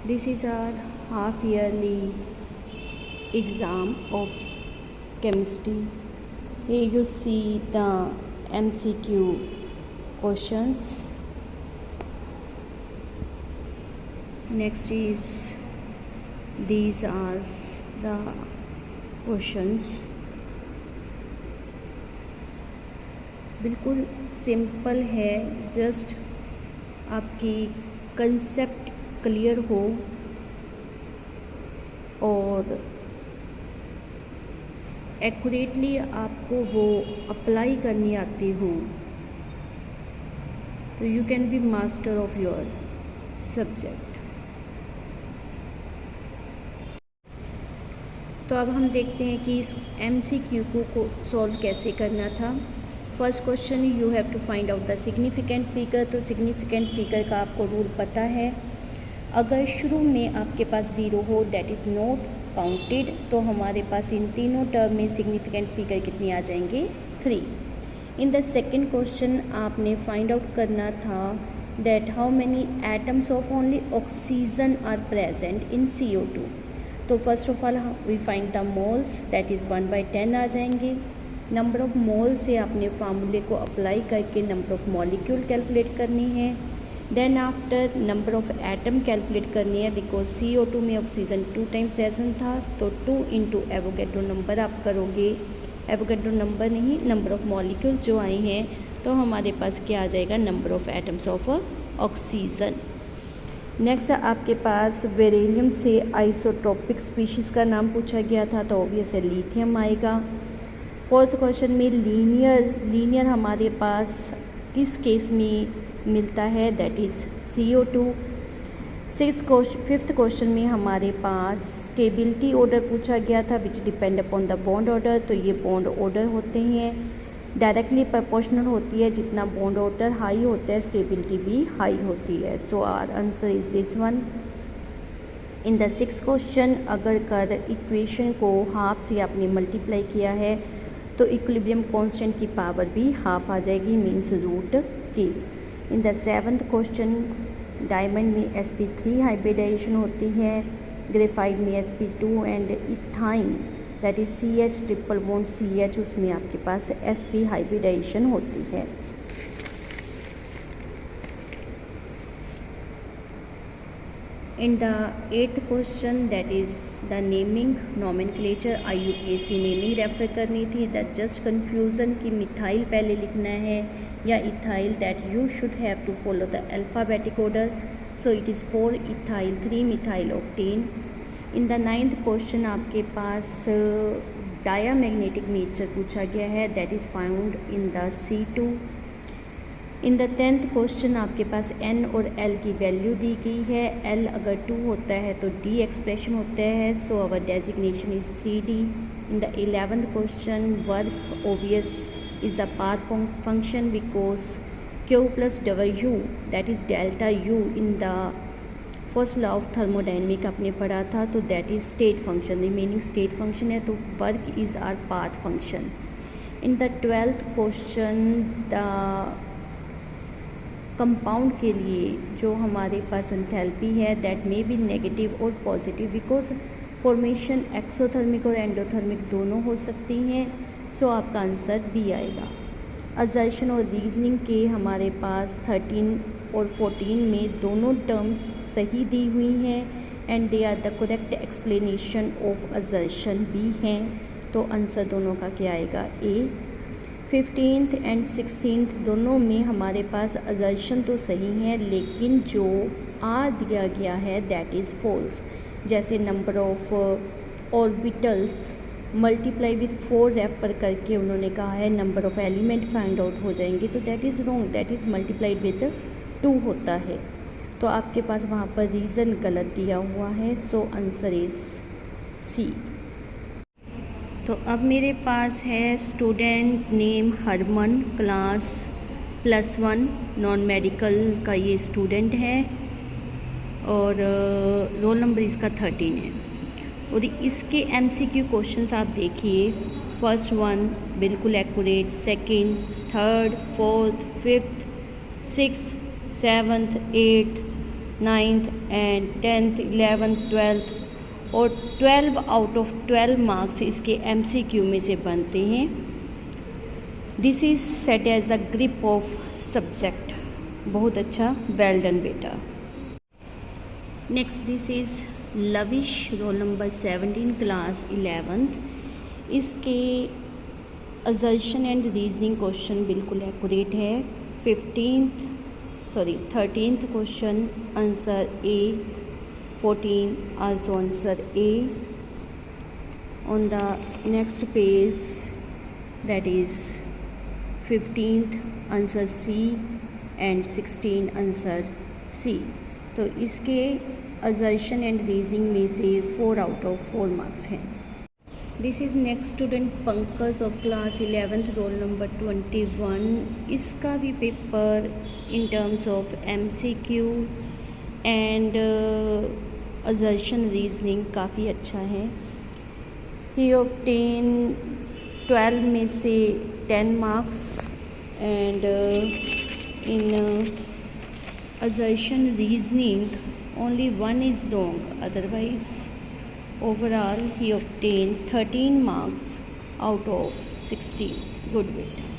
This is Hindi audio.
This is our half yearly exam of chemistry. Here you see the MCQ questions. Next is these are the questions. बिल्कुल सिंपल है, जस्ट आपकी कंसेप्ट क्लियर हो और एक्यूरेटली आपको वो अप्लाई करनी आती हो, तो you can be master of your subject. तो अब हम देखते हैं कि इस MCQ को सॉल्व कैसे करना था। First question, you have to find out the significant figure. तो सिग्निफिकेंट फिगर का आपको रूल पता है, अगर शुरू में आपके पास 0 हो दैट इज़ नॉट काउंटेड। तो हमारे पास इन तीनों टर्म में सिग्निफिकेंट फिगर कितनी आ जाएंगे, 3। इन द सेकेंड क्वेश्चन आपने फाइंड आउट करना था that how many atoms of only oxygen are present in CO2। तो first of all we find the moles, that is 1/10 आ जाएंगे। नंबर ऑफ मोल से आपने फार्मूले को अप्लाई करके नंबर ऑफ मॉलिक्यूल कैलकुलेट करनी है। Then after number of atom calculate करनी है, बिकॉज CO2 में ऑक्सीजन 2 टाइम प्रेजेंट था, तो 2 इंटू एवोगैड्रो नंबर आप करोगे। एवोगैड्रो नंबर नहीं, नंबर ऑफ मॉलिक्यूल्स जो आई हैं, तो हमारे पास क्या आ जाएगा, number of atoms of oxygen. Next आपके पास बेरिलियम से आइसोटोपिक स्पीशीज़ का नाम पूछा गया था, तो ऑब्वियसली लिथियम आएगा। फोर्थ क्वेश्चन में लीनियर हमारे पास किस केस में मिलता है, that is CO2। Fifth question में हमारे पास स्टेबिलिटी ऑर्डर पूछा गया था विच depend upon the bond order. तो ये बॉन्ड ऑर्डर होते हैं, डायरेक्टली प्रोपोर्शनल होती है, जितना बॉन्ड ऑर्डर हाई होता है स्टेबिलिटी भी हाई होती है। So our answer is this one. In the sixth question, अगर कर इक्वेशन को हाफ से आपने मल्टीप्लाई किया है तो इक्विलिब्रियम कांस्टेंट की पावर भी हाफ आ जाएगी, means √k। In the seventh question, diamond में sp3 हाइब्रिडाइजेशन होती है, ग्रेफाइट में sp2 and ethyne that is CH triple bond CH, उसमें आपके पास sp हाइब्रिडाइजेशन होती है। In the eighth question, that is the naming nomenclature, IUPAC naming refer करनी थी। दैट जस्ट कन्फ्यूज़न कि मिथाइल पहले लिखना है या ethyl, that you should have to follow the alphabetical order. So it is 4 ethyl 3 methyl octane. In the ninth question आपके पास डायामैग्नेटिक नेचर पूछा गया है, that is found in the C2। In the 10th question आपके पास N और L की वैल्यू दी गई है। L अगर 2 होता है तो D एक्सप्रेशन होता है, so our designation is 3D। In the 11th question, work obvious is the path function because Q plus W that is delta U in the first law of thermodynamic आपने पढ़ा था, तो that is state function, remaining state function है, तो work is are path function. In the 12th question, the compound के लिए जो हमारे पास एंथैल्पी है दैट मे बी नेगेटिव और पॉजिटिव, बिकॉज फॉर्मेशन एक्सोथर्मिक और एंडोथर्मिक दोनों हो सकती हैं। सो आपका आंसर बी आएगा। असर्शन और रीजनिंग के हमारे पास 13 और 14 में दोनों टर्म्स सही दी हुई हैं and they are the correct explanation of assertion भी हैं, तो आंसर दोनों का क्या आएगा, ए। 15th एंड 16th दोनों में हमारे पास असर्शन तो सही है, लेकिन जो आर दिया गया है दैट इज़ फॉल्स। जैसे number of orbitals multiply with 4 refer करके उन्होंने कहा है number of element find out हो जाएंगे, तो that is wrong, that is multiplied with 2 होता है। तो आपके पास वहाँ पर रीज़न गलत दिया हुआ है, सो आंसर इज़ सी। तो अब मेरे पास है student name Harman, class +1, non medical का ये स्टूडेंट है और रोल नंबर इसका 13 है। और इसके MCQ क्वेश्चंस आप देखिए, फर्स्ट 1 बिल्कुल accurate, second, third, fourth, fifth, 6th, 7th, 8th, 9th and 10th 11th 12th और 12 आउट ऑफ 12 मार्क्स इसके MCQ में से बनते हैं। This is set as a grip of subject. बहुत अच्छा, वेल डन बेटा। Next this is Lavish, roll number 17, class 11th। इसके असर्शन एंड रीजनिंग क्वेश्चन बिल्कुल एक्यूरेट है। 13th question answer A, 14 also answer A। on the next page that is 15th answer C and 16 answer C। तो इसके असर्शन एंड रीजनिंग में से 4 आउट ऑफ 4 मार्क्स हैं। This is next student Pankaj of class 11th, roll number 21। इसका भी paper in terms of MCQ and assertion reasoning काफ़ी अच्छा है। ही ऑब्टेन 12 में से 10 marks and in assertion reasoning only one is wrong, otherwise overall he obtained 13 marks out of 16. Good beta.